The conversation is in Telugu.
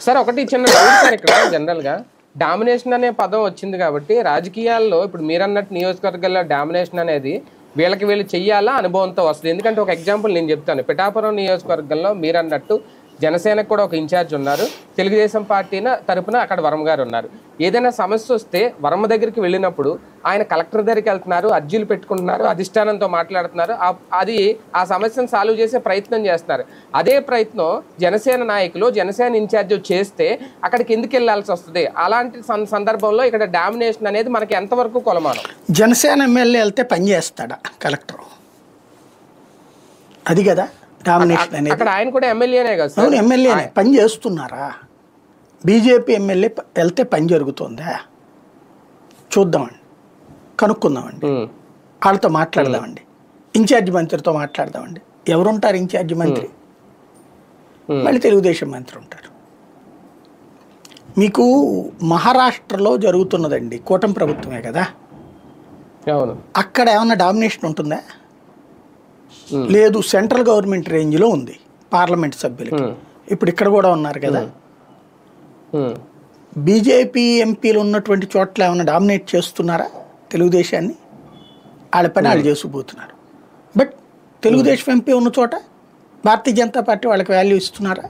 సార్ ఒకటి చిన్న డౌట్ సార్, ఇక్కడ జనరల్ గా డామినేషన్ అనే పదం వచ్చింది కాబట్టి రాజకీయాల్లో ఇప్పుడు మీరన్నట్టు నియోజకవర్గాల్లో డామినేషన్ అనేది వీళ్ళు చెయ్యాలా అనుభవంతో వస్తుంది. ఎందుకంటే ఒక ఎగ్జాంపుల్ నేను చెప్తాను. పిఠాపురం నియోజకవర్గంలో మీరన్నట్టు జనసేనకు కూడా ఒక ఇన్ఛార్జ్ ఉన్నారు, తెలుగుదేశం పార్టీ తరపున అక్కడ వర్మ గారు ఉన్నారు. ఏదైనా సమస్య వస్తే వర్మ దగ్గరికి వెళ్ళినప్పుడు ఆయన కలెక్టర్ దగ్గరికి వెళ్తున్నారు, అర్జీలు పెట్టుకుంటున్నారు, అధిష్టానంతో మాట్లాడుతున్నారు, అది ఆ సమస్యను సాల్వ్ చేసే ప్రయత్నం చేస్తున్నారు. అదే ప్రయత్నం జనసేన నాయకులు జనసేన ఇన్ఛార్జ్ చేస్తే అక్కడికి ఎందుకు వెళ్ళాల్సి వస్తుంది? అలాంటి సందర్భంలో ఇక్కడ డామినేషన్ అనేది మనకి ఎంతవరకు కొలమానం? జనసేన ఎమ్మెల్యే వెళ్తే పని చేస్తాడా కలెక్టర్? అది కదా డామినేషన్ అనేది. అక్కడ ఆయన కూడా ఎమ్మెల్యేనే కదా సార్? అవును, ఎమ్మెల్యేనే. పని చేస్తున్నారా? బీజేపీ ఎమ్మెల్యే వెళ్తే పని జరుగుతుందా? చూద్దామండి, కనుక్కుందామండి, వాళ్ళతో మాట్లాడదామండి, ఇన్ఛార్జి మంత్రితో మాట్లాడదామండి. ఎవరుంటారు ఇన్ఛార్జి మంత్రి? మళ్ళీ తెలుగుదేశం మంత్రి ఉంటారు. మీకు మహారాష్ట్రలో జరుగుతున్నదండి, కూటమి ప్రభుత్వమే కదా. అక్కడ ఏమన్నా డామినేషన్ ఉంటుందా? లేదు, సెంట్రల్ గవర్నమెంట్ రేంజ్లో ఉంది పార్లమెంట్ సభ్యులకి. ఇప్పుడు ఇక్కడ కూడా ఉన్నారు కదా. బీజేపీ ఎంపీలు ఉన్నటువంటి చోట్ల ఏమైనా డామినేట్ చేస్తున్నారా తెలుగుదేశాన్ని? వాళ్ళ పని వాళ్ళు చేసుకుపోతున్నారు. బట్ తెలుగుదేశం ఎంపీ ఉన్న చోట భారతీయ జనతా పార్టీ వాళ్ళకి వాల్యూ ఇస్తున్నారా?